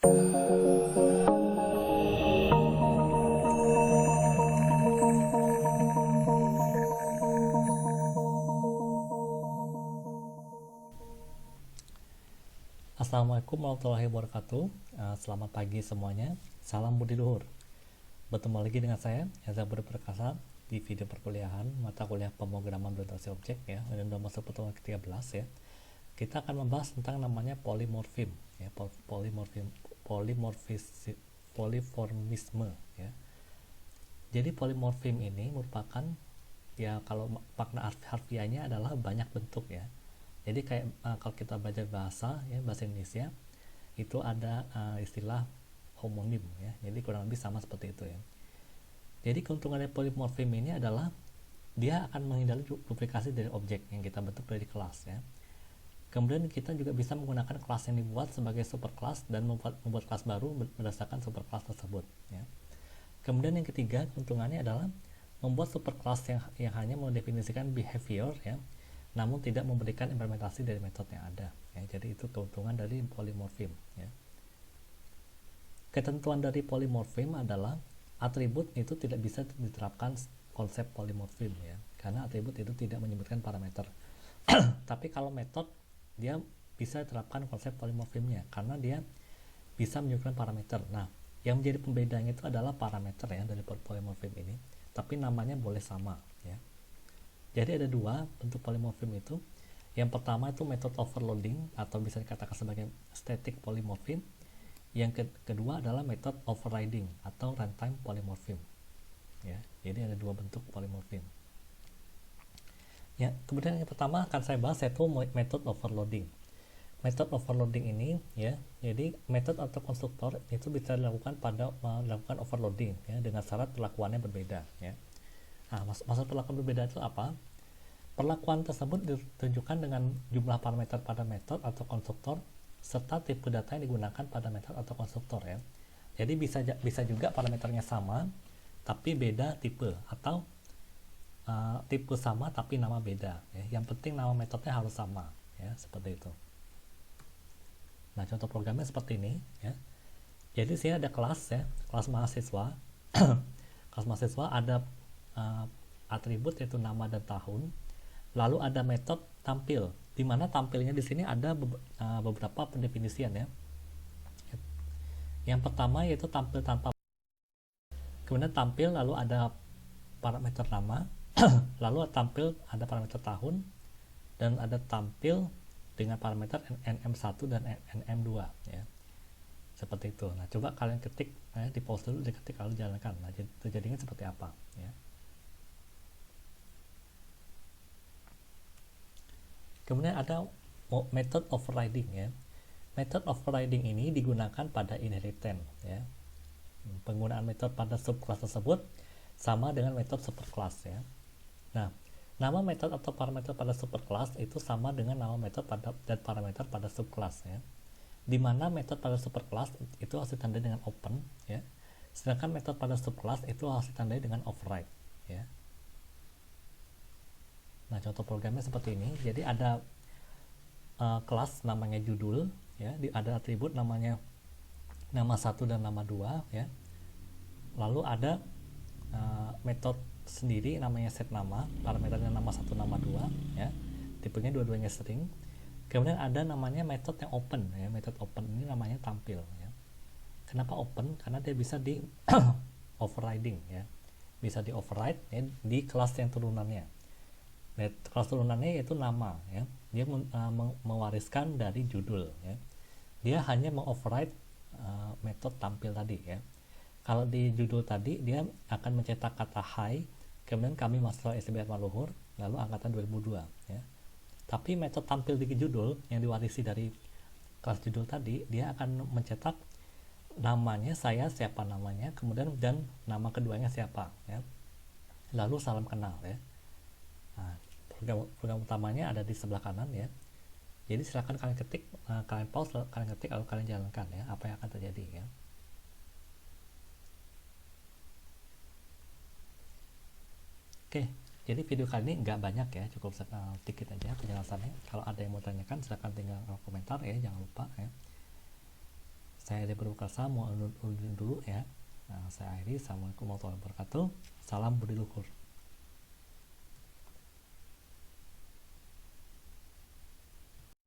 Assalamualaikum warahmatullahi wabarakatuh. Selamat pagi semuanya. Salam budi luhur. Bertemu lagi dengan saya, Yaza Budi Perkasa, di video perkuliahan mata kuliah pemrograman berorientasi objek ya. Dan udah masuk pertemuan ke-13 ya. Kita akan membahas tentang namanya polimorfisme ya, poliformisme ya. Jadi polimorfisme ini merupakan ya, kalau makna harfiahnya adalah banyak bentuk ya. Jadi kayak kalau kita belajar bahasa Indonesia itu ada istilah homonim ya. Jadi kurang lebih sama seperti itu ya. Jadi keuntungan dari polimorfisme ini adalah dia akan menghindari duplikasi dari objek yang kita bentuk dari kelas ya. Kemudian kita juga bisa menggunakan kelas yang dibuat sebagai superclass dan membuat kelas baru berdasarkan superclass tersebut ya. Kemudian yang ketiga keuntungannya adalah membuat superclass yang hanya mendefinisikan behavior ya, namun tidak memberikan implementasi dari metode yang ada ya. Jadi itu keuntungan dari polimorfisme ya. Ketentuan dari polimorfisme adalah atribut itu tidak bisa diterapkan konsep polimorfisme ya, karena atribut itu tidak menyebutkan parameter. Tapi kalau metode dia bisa diterapkan konsep polimorfismenya karena dia bisa menyebutkan parameter. Nah, yang menjadi pembedanya itu adalah parameter ya dari polimorfisme ini, tapi namanya boleh sama ya. Jadi ada dua bentuk polimorfisme itu. Yang pertama itu method overloading atau bisa dikatakan sebagai static polymorphism. Yang kedua adalah method overriding atau runtime polymorphism. Ya, jadi ada dua bentuk polimorfisme. Ya, kemudian yang pertama akan saya bahas yaitu method overloading. Method overloading ini ya, jadi metode atau konstruktor itu bisa dilakukan pada melakukan overloading ya, dengan syarat perlakuannya berbeda ya. Nah, maksud perlakuan berbeda itu apa? Perlakuan tersebut ditunjukkan dengan jumlah parameter pada metode atau konstruktor serta tipe data yang digunakan pada metode atau konstruktor ya. Jadi bisa juga parameternya sama tapi beda tipe, atau tipe sama tapi nama beda ya. Yang penting nama metodenya harus sama ya, seperti itu. Nah, contoh programnya seperti ini ya. Jadi sini ada kelas ya, kelas mahasiswa. Kelas mahasiswa ada atribut yaitu nama dan tahun. Lalu ada metode tampil, di mana tampilnya di sini ada beberapa pendefinisian ya. Yang pertama yaitu tampil tanpa, kemudian tampil lalu ada parameter nama, lalu tampil ada parameter tahun, dan ada tampil dengan parameter nm1 dan nm2 ya. Seperti itu. Nah, coba kalian ketik di pause dulu, diketik lalu jalankan. Nah, jadinya seperti apa ya. Kemudian ada method overriding ya. Method overriding ini digunakan pada inheritance ya. Penggunaan metode pada subclass tersebut sama dengan metode superclass ya. Nah, nama metode atau parameter pada superclass itu sama dengan nama metode dan parameter pada subclass ya. Di mana metode pada superclass itu harus ditandai dengan open ya. Sedangkan metode pada subclass itu harus ditandai dengan override ya. Nah, contoh programnya seperti ini. Jadi ada kelas namanya judul ya, ada atribut namanya nama 1 dan nama 2 ya. Lalu ada metode sendiri namanya set nama, parameternya nama 1 nama 2 ya. Tipenya dua-duanya string. Kemudian ada namanya metode yang open ya. Metode open ini namanya tampil ya. Kenapa open? Karena dia bisa di overriding ya. Bisa di override ya, di kelas yang turunannya. Kelas turunannya yaitu nama ya. Dia mewariskan dari judul ya. Dia hanya mengoverride metode tampil tadi ya. Kalau di judul tadi dia akan mencetak kata hi, kemudian kami mahasiswa STB Atma Luhur, lalu angkatan 2002 ya. Tapi metode tampil di judul yang diwarisi dari kelas judul tadi, dia akan mencetak namanya, saya siapa namanya, kemudian dan nama keduanya siapa ya. Lalu salam kenal ya. Nah, program utamanya ada di sebelah kanan ya. Jadi silakan kalian ketik, kalian pause, kalian ketik lalu kalian jalankan ya, apa yang akan terjadi ya. Oke, jadi video kali ini nggak banyak ya, cukup sedikit aja penjelasannya. Kalau ada yang mau tanyakan silakan tinggal komentar ya, jangan lupa ya. Saya Edi Purwakarsa mau undur dulu ya. Nah, saya akhiri. Assalamualaikum warahmatullahi wabarakatuh. Salam budi luhur.